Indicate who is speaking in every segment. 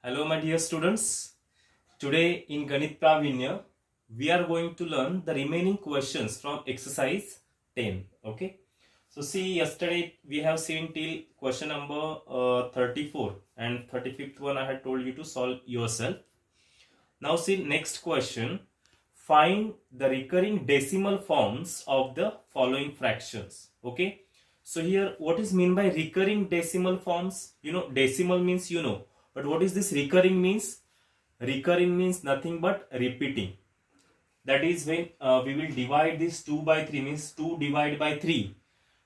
Speaker 1: Hello my dear students. Today in Ganit Pravinya we are going to learn the remaining questions from exercise 10. Okay. So see, yesterday we have seen till question number 34 and 35th one I had told you to solve yourself. Now see next question. Find the recurring decimal forms of the following fractions. Okay. So here what is mean by recurring decimal forms? Decimal means but what is this recurring means? Recurring means nothing but repeating. That is when we will divide this 2 by 3 means 2 divided by 3.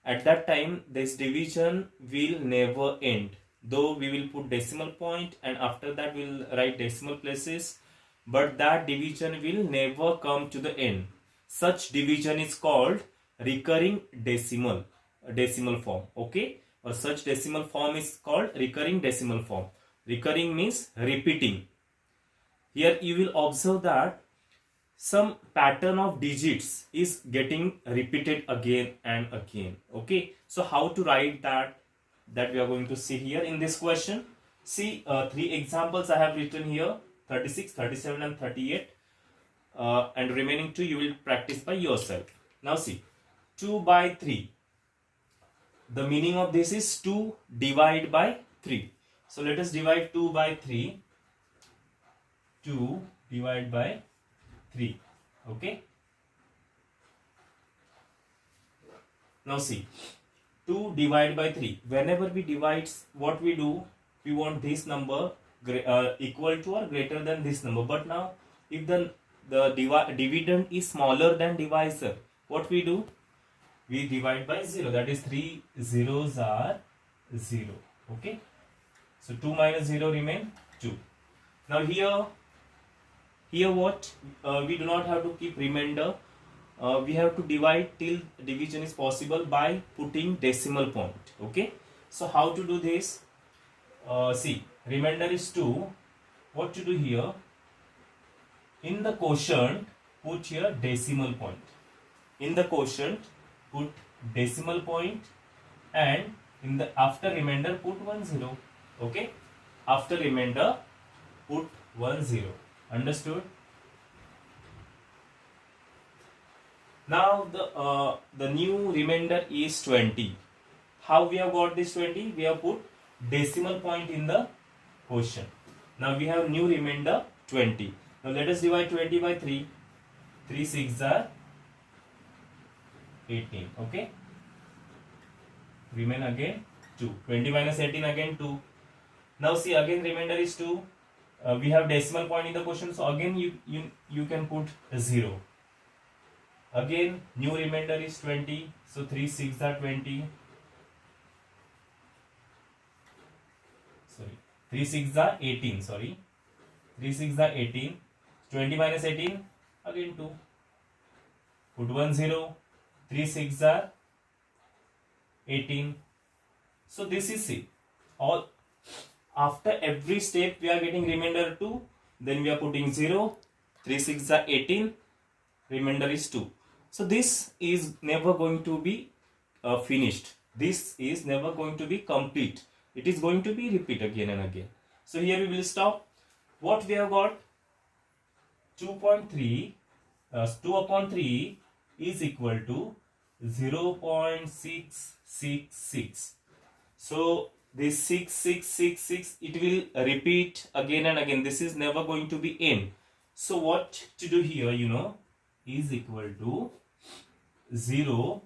Speaker 1: At that time this division will never end. Though we will put decimal point and after that we will write decimal places, but that division will never come to the end. Such division is called recurring decimal form. Okay, or such decimal form is called recurring decimal form. Recurring means repeating. Here you will observe that some pattern of digits is getting repeated again and again. Okay, so how to write that we are going to see here in this question. See, three examples I have written here: 36, 37 and 38, and remaining two you will practice by yourself. Now see, 2 by 3. The meaning of this is 2 divided by 3. So let us divide 2 by 3. 2 divided by 3. Okay. Now see, 2 divided by 3. Whenever we divide, what we do? We want this number equal to or greater than this number. But now, if the dividend is smaller than divisor, what we do? We divide by 0. That is 3 zeros are 0. Okay. So 2 minus 0 remain 2. Now here what? We do not have to keep remainder. We have to divide till division is possible by putting decimal point. Okay. So how to do this? See, remainder is 2. What to do here? In the quotient, put here decimal point. In the quotient, put decimal point, and in the after remainder, put 1 0. Okay. After remainder, put 1 0. Understood? Now the new remainder is 20. How we have got this 20? We have put decimal point in the quotient. Now we have new remainder 20. Now let us divide 20 by 3. 3 6 are 18. Okay. Remain again 2. 20 minus 18 again 2. Now see, again remainder is 2. We have decimal point in the quotient, so again you can put 0. Again new remainder is 20, so 3 6 are 20. Sorry, 3 6 are 18. Sorry, 3 6 are 18. 20 minus 18 again 2. Put 1 0. 3 6 are 18. So this is it. All after every step we are getting remainder 2, then we are putting 0. 3 6 are 18, remainder is 2. So this is never going to be finished. This is never going to be complete. It is going to be repeat again and again. So here we will stop. What we have got? 2.3 2 upon 3 is equal to 0.666. So this 6666, it will repeat again and again. This is never going to be end. So what to do here, is equal to 0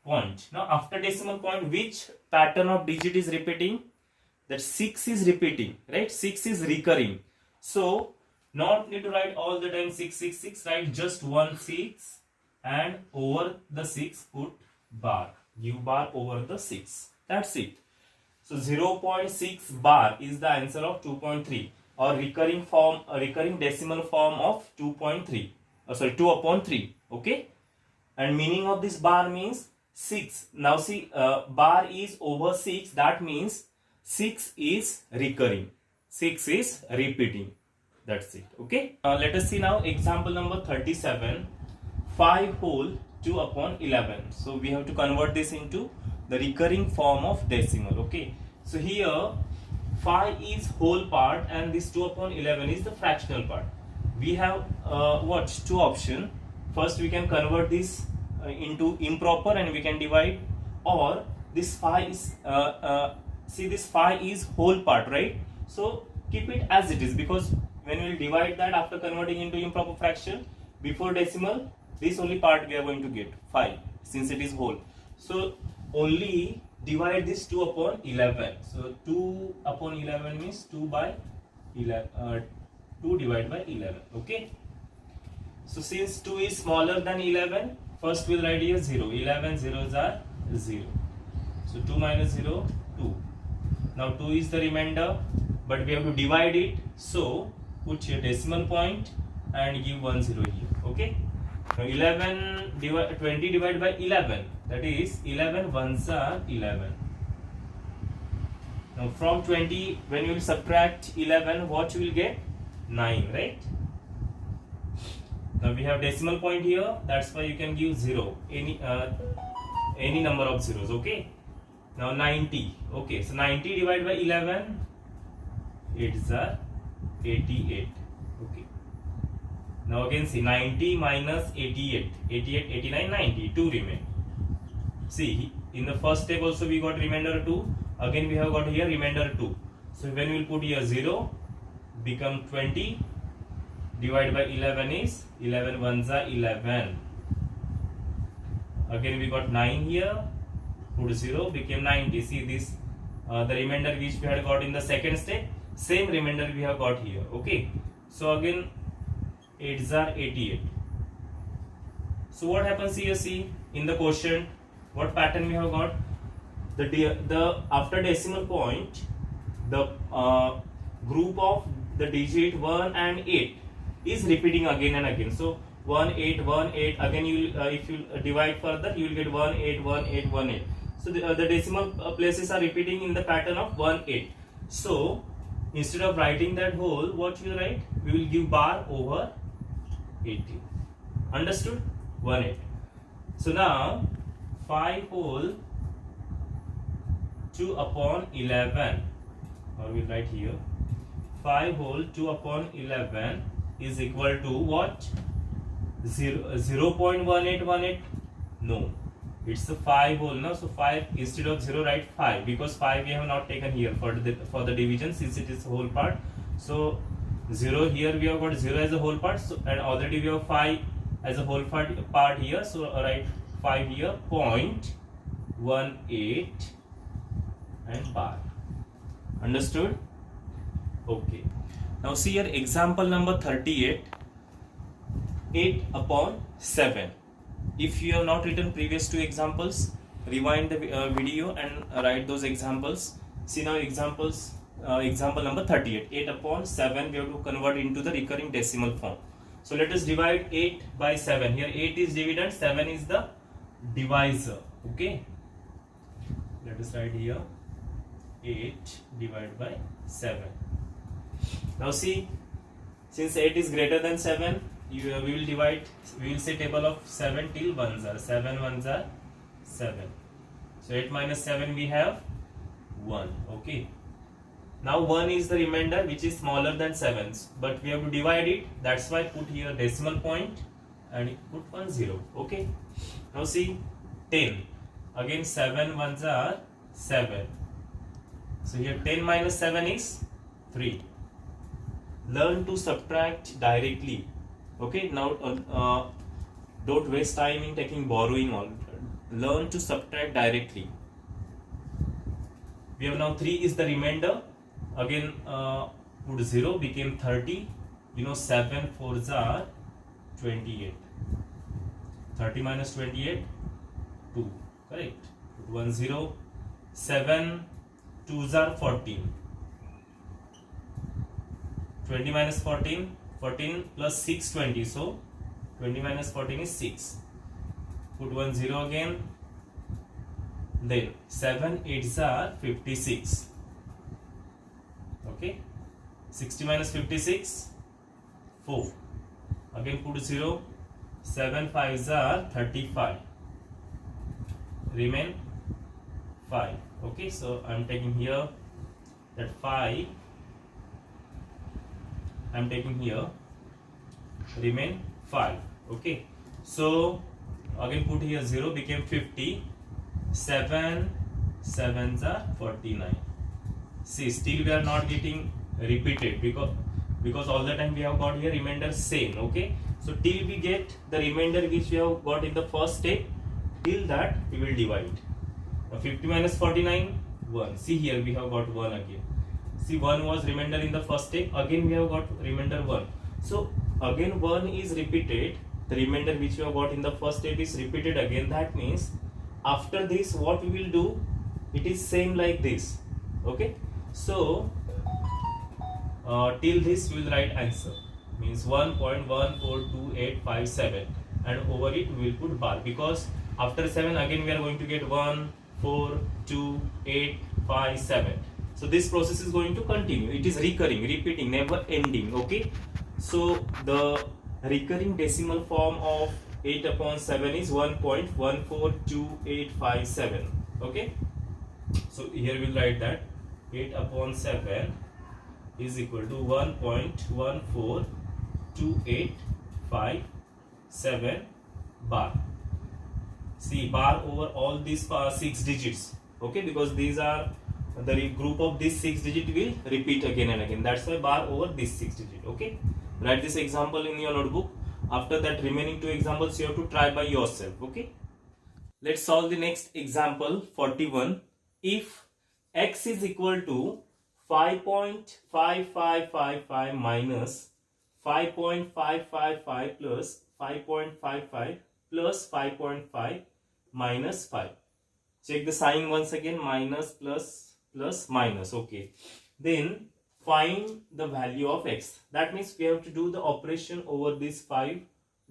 Speaker 1: point. Now after decimal point, which pattern of digit is repeating? That 6 is repeating, right? 6 is recurring. So not need to write all the time 666, write just 1 6 and over the 6 put bar. Give bar over the 6. That's it. So 0.6 bar is the answer of 2.3, or recurring decimal form of 2.3. 2 upon 3. Okay. And meaning of this bar means 6. Now see, bar is over 6. That means 6 is recurring. 6 is repeating. That's it. Okay. Let us see now example number 37. 5 whole 2 upon 11. So we have to convert this into the recurring form of decimal. Okay. So here 5 is whole part and this 2 upon 11 is the fractional part. We have what two option. First we can convert this into improper and we can divide, or this 5 is see this 5 is whole part, right? So keep it as it is, because when we will divide that after converting into improper fraction before decimal, this only part we are going to get 5 since it is whole. So only divide this 2 upon 11. So 2 upon 11 means 2 by 11, 2 divided by 11. Okay. So since 2 is smaller than 11, first we'll write here 0. 11 zeros are 0. So 2 minus 0, 2. Now 2 is the remainder, but we have to divide it. So put here decimal point and give 1 0 here. Okay. Now 20 divided by 11, that is 11 ones are 11. Now from 20, when you will subtract 11, what you will get? 9, right? Now we have decimal point here, that's why you can give 0, any number of zeros. Okay. Now 90. Okay, so 90 divided by 11, it's 88. Okay. Now again see 90 minus 88, 88, 89, 90, 2 remain. See, in the first step also we got remainder 2, again we have got here remainder 2. So when we will put here 0, become 20, divided by 11 is 11 ones are 11. Again we got 9 here, put 0, became 90. See this, the remainder which we had got in the second step, same remainder we have got here. Okay, so again 8s are 88. So what happens here? See, in the quotient, what pattern we have got? The after decimal point, the group of the digit 1 and 8 is repeating again and again. So 1 8 1 8, again you will if you divide further, you will get 1 8 1 8 1 8. So the decimal places are repeating in the pattern of 1 8. So instead of writing that whole, what we will write? We will give bar over 80. Understood? 1 8. So now 5 whole 2 upon 11, or we will write here 5 whole 2 upon 11 is equal to what? 0.1818? No, it's the 5 whole. Now so 5 instead of 0 write 5, because 5 we have not taken here for the division since it is whole part. So 0 here we have got 0 as a whole part, so and already we have 5 as a whole part here, so write 5 here, 0.18 and bar. Understood? Okay. Now see here example number 38, 8 upon 7. If you have not written previous two examples, rewind the video and write those examples. See now examples, example number 38, 8 upon 7 we have to convert into the recurring decimal form. So let us divide 8 by 7. Here 8 is dividend, 7 is the divisor. Okay, let us write here 8 divided by 7. Now see, since 8 is greater than 7, we will divide, we will say table of 7 till 1s are 7 1s are 7. So 8 minus 7 we have 1. Okay, now 1 is the remainder which is smaller than 7, but we have to divide it, that's why put here decimal point and put 1 0. Okay, now see 10, again 7 1s are 7. So here 10 minus 7 is 3. Learn to subtract directly. Okay, now don't waste time in taking borrowing on. Learn to subtract directly. We have now 3 is the remainder. Again put 0, became 30. You know 7 4s are 28. 30 minus 28, 2. Correct. Put 1 0. 7 2s are 14. 20 minus 14, 14 plus 6 20, so 20 minus 14 is 6. Put 1 0 again. Then 7 8s are 56. Okay, 60 minus 56, 4. Again put 0. 7 5s are 35. Remain 5. Okay, so I am taking here that 5 I'm taking here remain 5. Okay, so again put here 0 became 50, 7 sevens are 49. See, still we are not getting repeated because all the time we have got here remainder same. Okay, so till we get the remainder which we have got in the first step, till that we will divide. Now 50 minus 49 1. See, here we have got 1 again. See, 1 was remainder in the first step, again we have got remainder 1. So again 1 is repeated, the remainder which we have got in the first step is repeated again. That means after this what we will do, it is same like this. Okay, so till this we will write answer, means 1.142857, and over it we will put bar, because after 7 again we are going to get 1, 4, 2, 8, 5, 7. So this process is going to continue. It is recurring, repeating, never ending. Okay, so the recurring decimal form of 8 upon 7 is 1.142857. Okay, so here we will write that 8 upon 7 is equal to 1.142857 bar. See, bar over all these 6 digits. Okay, because these are the group of these 6 digit will repeat again and again. That's why bar over this 6 digit. Okay, write this example in your notebook. After that, remaining 2 examples you have to try by yourself. Okay, let's solve the next example 41. If x is equal to 5.5555 minus 5.555 plus 5.55 plus 5.5 minus 5. Check the sign once again, minus plus plus minus. Okay, then find the value of x. That means we have to do the operation over these 5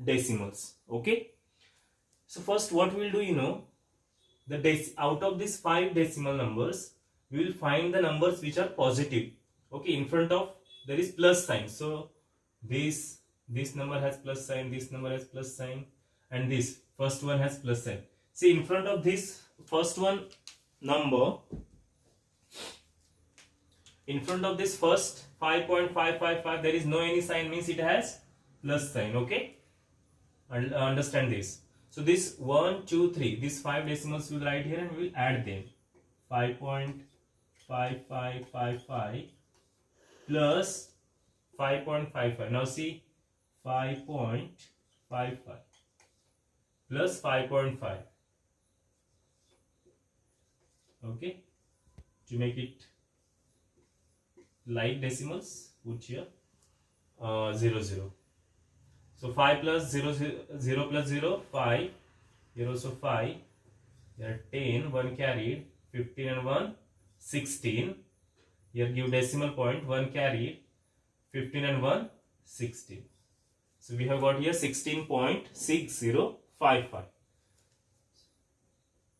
Speaker 1: decimals. Okay, so first what we will do, you know, out of these 5 decimal numbers we will find the numbers which are positive. Okay, in front of there is plus sign, so this number has plus sign, this number has plus sign, and this first one has plus sign. See, in front of this first one number, in front of this first 5.555 there is no any sign, means it has plus sign. Okay, and understand this. So this 1, 2, 3, these 5 decimals we will write here and we will add them. 5.5555 plus 5.55. Now see, 5.55 plus 5.5. Okay, to make it like decimals, put here 0, 0. So 5 plus 0, 0 plus 0, 5. Here also 5. Here 10, 1 carried, 15 and 1, 16. Here give decimal point, 1 carried, 15 and 1, 16. So we have got here 16.6055.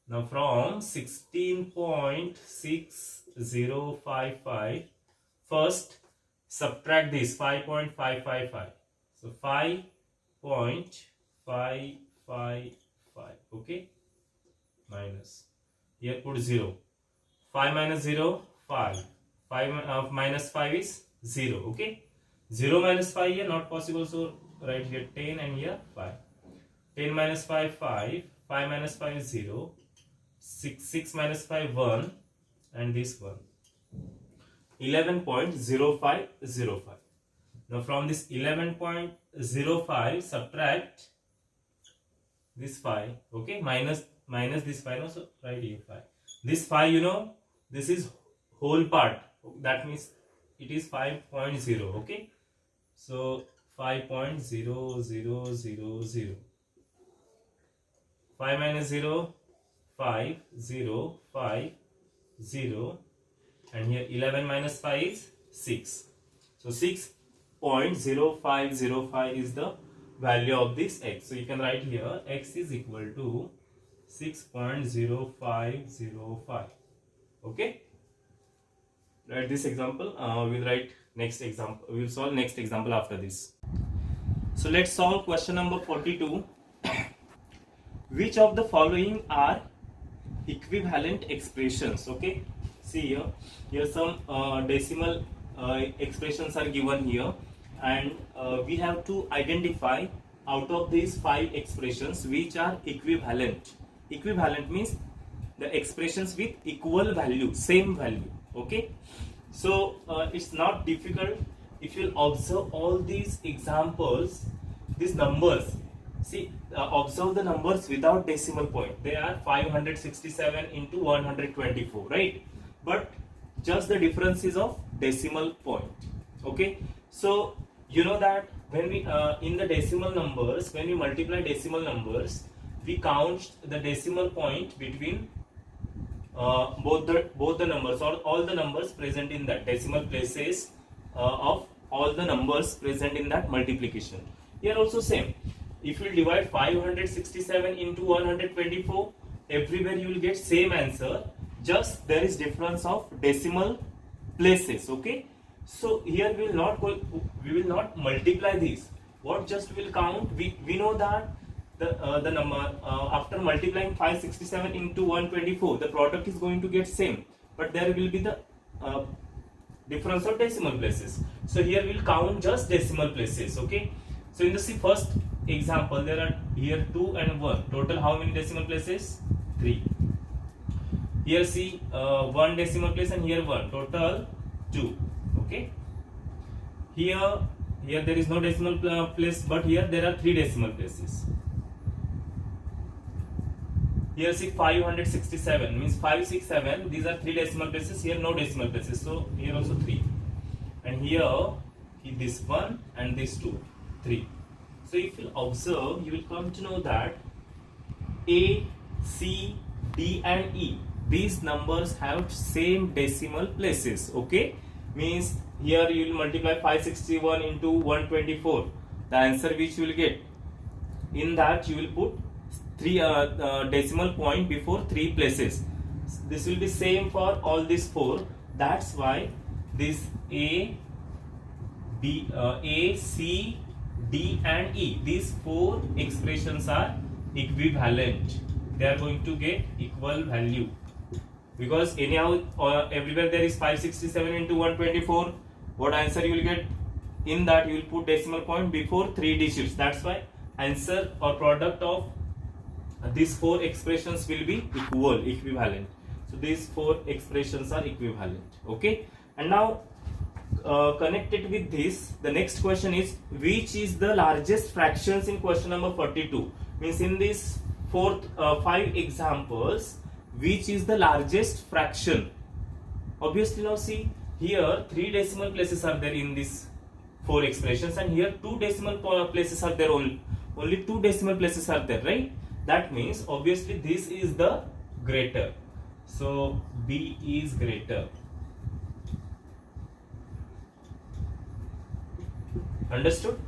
Speaker 1: Now from 16.6055, first subtract this 5.555. So 5.555. Okay, minus, here put 0. 5 minus 0, 5. 5 minus 5 is 0. Okay, 0 minus 5 here not possible, so write here 10 and here 5. 10 minus 5, 5. 5 minus 5 is 0. 6 minus 5, 1, and this 1. 11.0505. Now from this 11.05 subtract this 5. Okay, minus this 5 also, write here 5. This 5, you know, this is whole part, that means it is 5.0. Okay, so 5.0000. 5 minus 0, 5, 0, 5, 0, and here 11 minus 5 is 6. So 6.0505 is the value of this x. So you can write here x is equal to 6.0505. Okay, write this example. We'll write next example. We'll solve next example after this. So let's solve question number 42. Which of the following are equivalent expressions? Okay, See here some decimal expressions are given here, and we have to identify out of these 5 expressions which are equivalent. Equivalent means the expressions with equal value, same value. Okay, so it's not difficult if you observe all these examples, these numbers. See, observe the numbers without decimal point. They are 567 into 124, right? But just the difference is of decimal point. Okay, so you know that when we in the decimal numbers, when we multiply decimal numbers, we count the decimal point between both the numbers, or all the numbers present in that decimal places of all the numbers present in that multiplication. Here also same. If you divide 567 into 124, everywhere you will get same answer. Just there is difference of decimal places. Okay. So here we will not multiply these. What just will count? We know that the number after multiplying 567 into 124, the product is going to get same, but there will be the difference of decimal places. So here we'll count just decimal places. Okay. So in the first example, there are here 2 and 1. Total how many decimal places? 3. Here see 1 decimal place and here 1. Total 2. Okay. Here there is no decimal place, but here there are 3 decimal places. Here see 567 means 567. These are 3 decimal places. Here no decimal places. So here also 3. And here this 1 and this 2. 3. So if you observe, you will come to know that A, C, D and E, these numbers have same decimal places. Okay, means here you will multiply 561 into 124. The answer which you will get, in that you will put 3 decimal point before 3 places. This will be same for all these 4. That's why this A, B, A, C, D and E, these 4 expressions are equivalent. They are going to get equal value, because anyhow everywhere there is 567 into 124. What answer you will get? In that you will put decimal point before 3 digits. That's why answer or product of these 4 expressions will be equivalent. So these 4 expressions are equivalent. Okay, and now connected with this, the next question is, which is the largest fractions in question number 42? Means in these 5 examples, which is the largest fraction? Obviously now see, here 3 decimal places are there in these 4 expressions, and here 2 decimal places are there, only 2 decimal places are there, right? That means obviously this is the greater. So B is greater. Understood?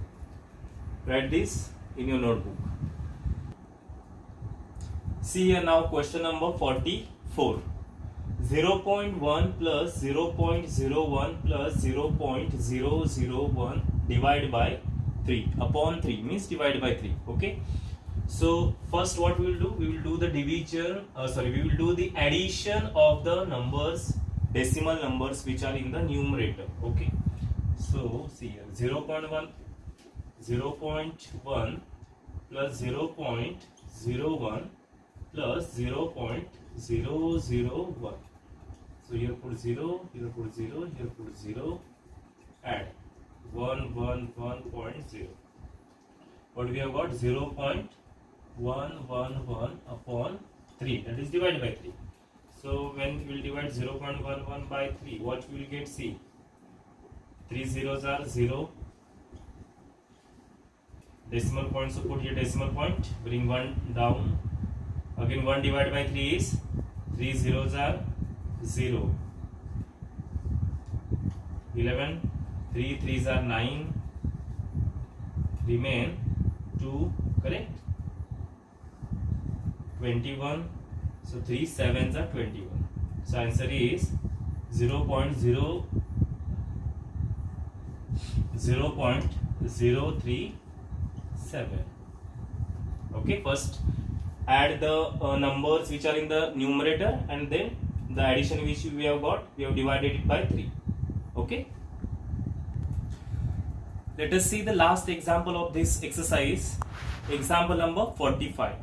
Speaker 1: Write this in your notebook. See here now question number 44. 0.1 plus 0.01 plus 0.001 divided by 3 upon 3 means divided by 3. Okay. So first what we will do? We will do the division. We will do the addition of the numbers, decimal numbers which are in the numerator. Okay. So see here 0.1 plus 0.01 plus 0.001. So here put 0, here put 0, here put 0, add 1.0. What we have got? 0.111 upon 3, that is divided by 3. So when we will divide 0.11 by 3, what we will get? See, 3 zeros are 0. Decimal point, so put here decimal point, bring 1 down. Again 1 divided by 3 is 3 zeros are 0. 11, 3 threes are 9, remain 2, correct? 21, so 3 sevens are 21. So answer is 0.037. Okay, first add the numbers which are in the numerator and then the addition which we have got, we have divided it by 3. Okay. Let us see the last example of this exercise. Example number 45.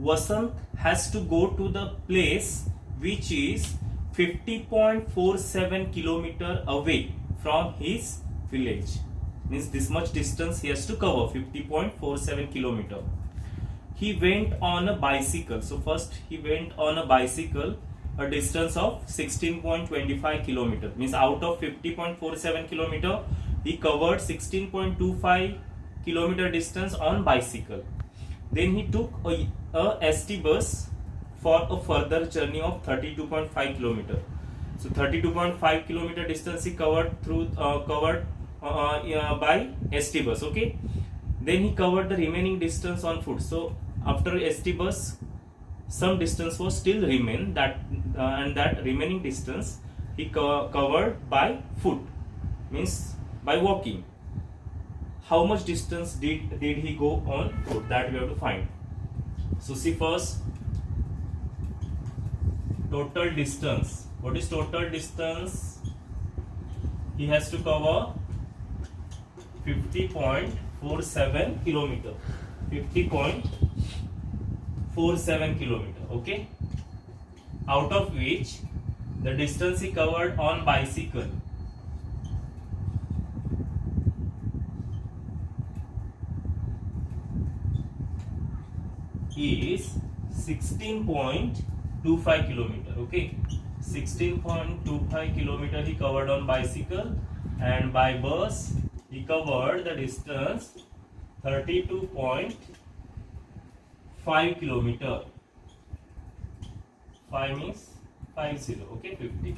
Speaker 1: Vasant has to go to the place which is 50.47 kilometer away from his village. Means this much distance he has to cover, 50.47 kilometer. He went on a bicycle. So first he went on a bicycle a distance of 16.25 kilometer. Means out of 50.47 kilometer, he covered 16.25 kilometer distance on bicycle. Then he took a ST bus for a further journey of 32.5 kilometer. So 32.5 kilometer distance he covered through by ST bus. Okay. Then he covered the remaining distance on foot. So after ST bus, some distance was still remain, that and that remaining distance he covered by foot, means by walking. How much distance did he go on foot? That we have to find. So see first, total distance. What is total distance? He has to cover 50.47 kilometer. 50.47 kilometer. Okay. Out of which the distance he covered on bicycle is 16.25 kilometer. Okay, 16.25 kilometer he covered on bicycle, and by bus he covered the distance 32.5 kilometer. 5 means 50. Okay, 50.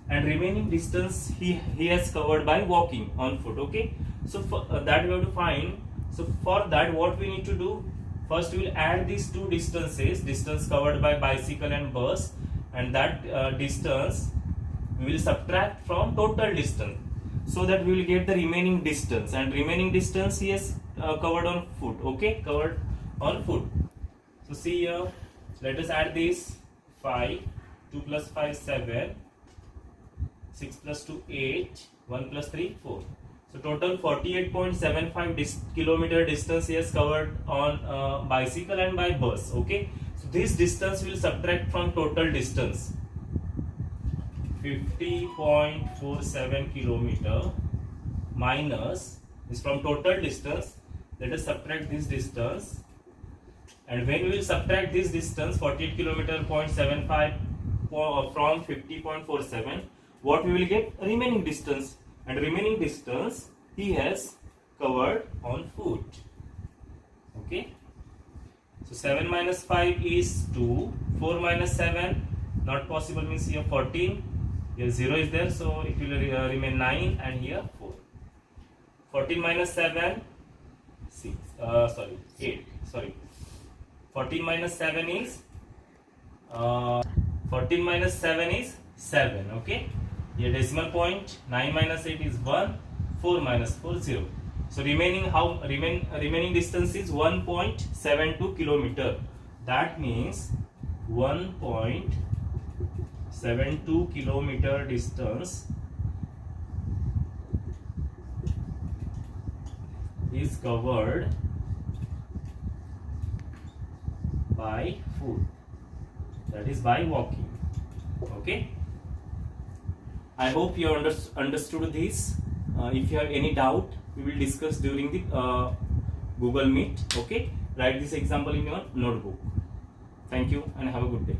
Speaker 1: And remaining distance he has covered by walking on foot. Okay, so for that we have to find. So for that, what we need to do? First we will add these two distances, distance covered by bicycle and bus, and that distance we will subtract from total distance, so that we will get the remaining distance, and remaining distance he has covered on foot. Okay, covered on foot. So see here, let us add this. 5, 2 plus 5 7, 6 plus 2 8, 1 plus 3 4. So total 48.75 kilometer distance he has covered on bicycle and by bus. Okay, so this distance will subtract from total distance. 50.47 kilometer minus is from total distance. Let us subtract this distance, and when we will subtract this distance 48 kilometer 0.75 from 50.47, what we will get? Remaining distance. And remaining distance he has covered on foot. Okay. So 7 minus 5 is 2. 4 minus 7, not possible, means here 14. Here 0 is there, so it will remain 9, and here 4. 14 minus 7, 6. 8. Sorry. 14 minus 7 is 14 minus 7 is 7. Okay. Here decimal point. 9 minus 8 is 1. 4 minus 4 0. So remaining distance is 1.72 kilometer. That means 1.72 kilometer distance is covered by foot. That is by walking. Okay. I hope you understood this. If you have any doubt, we will discuss during the Google Meet. Okay, write this example in your notebook. Thank you and have a good day.